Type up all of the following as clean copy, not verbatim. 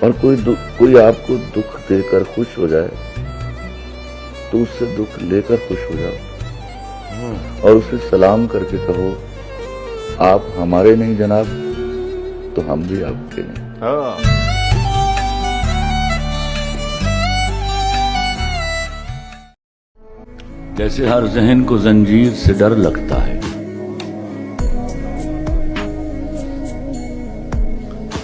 और कोई आपको दुख देकर खुश हो जाए तो उससे दुख लेकर खुश हो जाओ और उसे सलाम करके कहो, आप हमारे नहीं जनाब तो हम भी आपके नहीं। जैसे हर जहन को जंजीर से डर लगता है,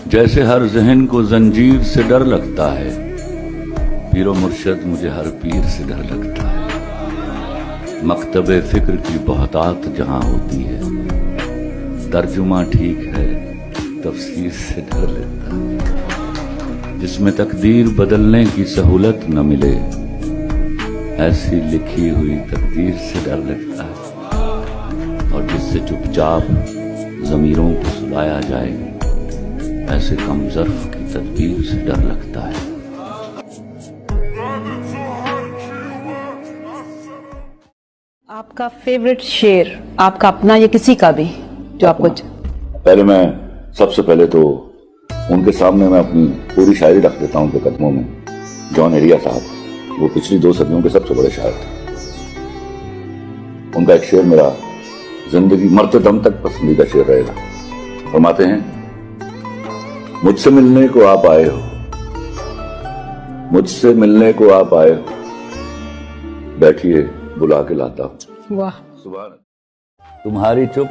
जैसे हर जहन को जंजीर से डर लगता है, पीरो मुर्शद मुझे हर पीर से डर लगता है। मकतबे फिक्र की बहुतात जहां होती है, तर्जुमा ठीक है तफसीर से डर लगता है। जिसमें तकदीर बदलने की सहूलत न मिले, ऐसी लिखी हुई तकदीर से डर लगता है। और जिससे चुपचाप ज़मीरों को सुलाया जाए, ऐसे कम ज़र्फ की तदबीर से डर लगता है। आपका फेवरेट शेर, आपका अपना या किसी का भी जो आपको? पहले मैं सबसे पहले तो उनके सामने मैं अपनी पूरी शायरी रख देता हूं उनके कदमों में। जॉन एरिया साहब, वो पिछली 2 सदियों के सबसे बड़े शायर थे। उनका एक शेर मेरा जिंदगी मरते दम तक पसंदीदा शेर रहेगा। फरमाते हैं, मुझसे मिलने को आप आए हो, मुझसे मिलने को आप आए हो, बैठिए बुला के लाता हूं। वाह। सुभान। तुम्हारी चुप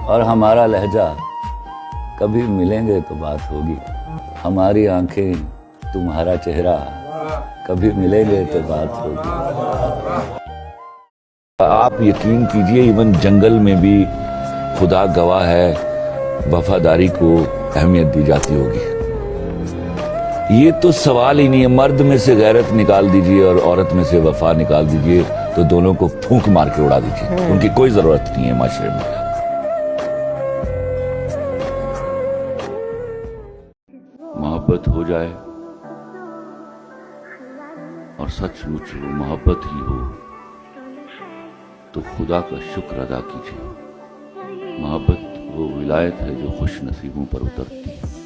और हमारा लहजा, कभी मिलेंगे तो बात होगी। हमारी आंखें तुम्हारा चेहरा, कभी मिलेंगे तो बात होगी। आप यकीन कीजिए, इवन जंगल में भी खुदा गवाह है, वफादारी को अहमियत दी जाती होगी। ये तो सवाल ही नहीं है। मर्द में से गैरत निकाल दीजिए और औरत में से वफा निकाल दीजिए, तो दोनों को फूंक मार के उड़ा दीजिए। उनकी कोई जरूरत नहीं है माशरे में। मोहब्बत हो जाए और सचमुच वो मोहब्बत ही हो, तो खुदा का शुक्र अदा कीजिए। मोहब्बत वो विलायत है जो खुश नसीबों पर उतरती है।